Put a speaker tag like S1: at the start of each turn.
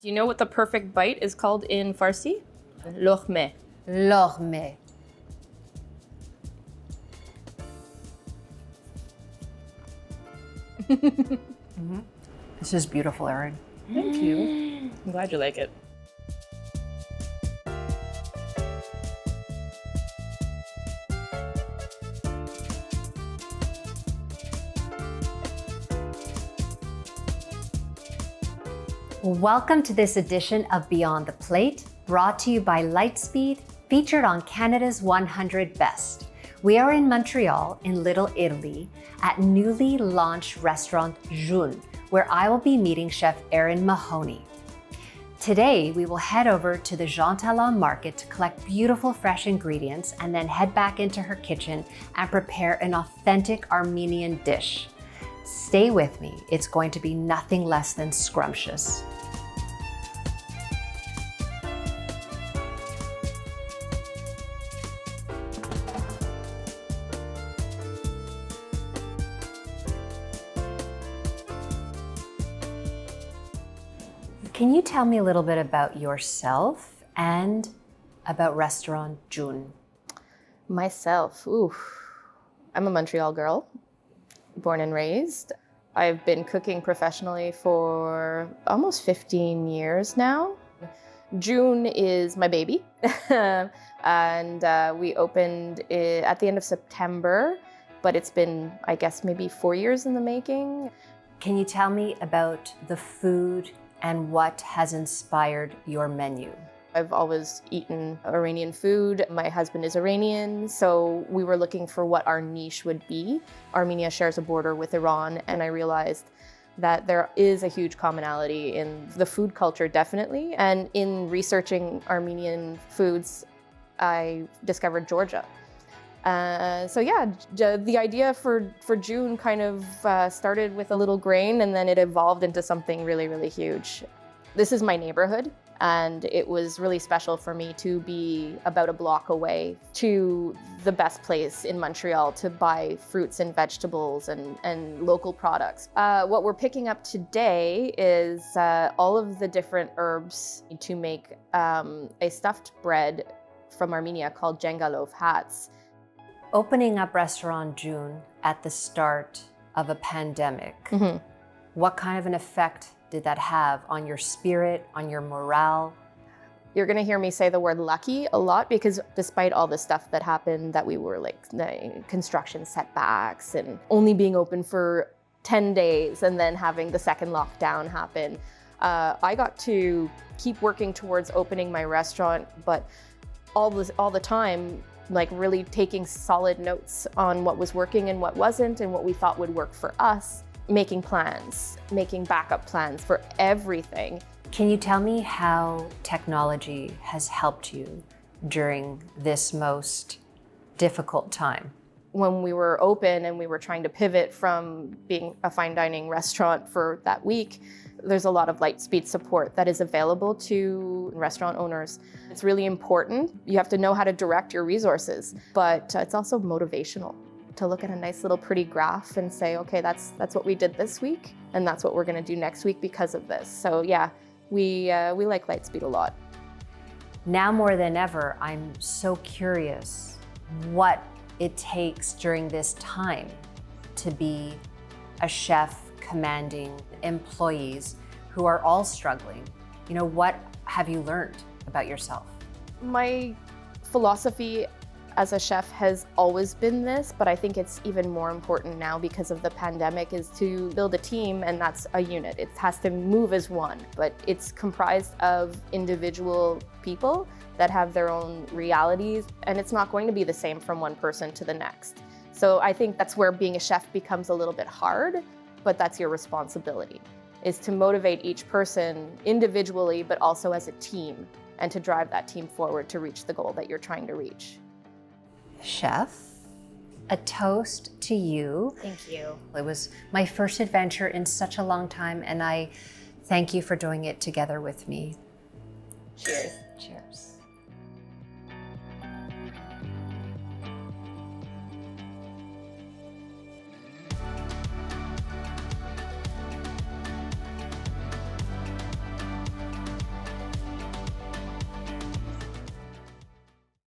S1: Do you know what the perfect bite is called in Farsi? Lokme.
S2: Lokme. This is beautiful, Erin.
S1: Thank you. I'm glad you like it.
S2: Welcome to this edition of Beyond the Plate, brought to you by Lightspeed, featured on Canada's 100 Best. We are in Montreal, in Little Italy, at newly launched restaurant June, where I will be meeting Chef Erin Mahoney. Today, we will head over to the Jean Talon market to collect beautiful fresh ingredients and then head back into her kitchen and prepare an authentic Armenian dish. Stay with me, it's going to be nothing less than scrumptious. Can you tell me a little bit about yourself and about Restaurant June?
S1: Myself, I'm a Montreal girl, born and raised. I've been cooking professionally for almost 15 years now. June is my baby, and we opened it at the end of September, but it's been, I guess, maybe 4 years in the making.
S2: Can you tell me about the food and what has inspired your menu?
S1: I've always eaten Iranian food. My husband is Iranian, so we were looking for what our niche would be. Armenia shares a border with Iran, and I realized that there is a huge commonality in the food culture, definitely. And in researching Armenian foods, I discovered Georgia. The idea for June kind of started with a little grain, and then it evolved into something really, really huge. This is my neighborhood, and it was really special for me to be about a block away to the best place in Montreal to buy fruits and vegetables and local products. What we're picking up today is all of the different herbs to make a stuffed bread from Armenia called Jengalov hats.
S2: Opening up Restaurant June at the start of a pandemic, what kind of an effect did that have on your spirit, on your morale?
S1: You're gonna hear me say the word lucky a lot, because despite all the stuff that happened, that we were like the construction setbacks and only being open for 10 days and then having the second lockdown happen, I got to keep working towards opening my restaurant, but all the time, like really taking solid notes on what was working and what wasn't and what we thought would work for us, making plans, making backup plans for everything.
S2: Can you tell me how technology has helped you during this most difficult time?
S1: When we were open and we were trying to pivot from being a fine dining restaurant for that week, there's a lot of Lightspeed support that is available to restaurant owners. It's really important. You have to know how to direct your resources, but it's also motivational to look at a nice little pretty graph and say, okay, that's what we did this week, and that's what we're gonna do next week because of this. So yeah, we like Lightspeed a lot.
S2: Now more than ever, I'm so curious what it takes during this time to be a chef commanding employees who are all struggling. You know, what have you learned about yourself?
S1: My philosophy as a chef has always been this, but I think it's even more important now because of the pandemic, is to build a team, and that's a unit. It has to move as one, but it's comprised of individual people that have their own realities, and it's not going to be the same from one person to the next. So I think that's where being a chef becomes a little bit hard, but that's your responsibility, is to motivate each person individually, but also as a team, and to drive that team forward to reach the goal that you're trying to reach.
S2: Chef, a toast to you.
S1: Thank you.
S2: It was my first adventure in such a long time, and I thank you for doing it together with me.
S1: Cheers.
S2: Cheers.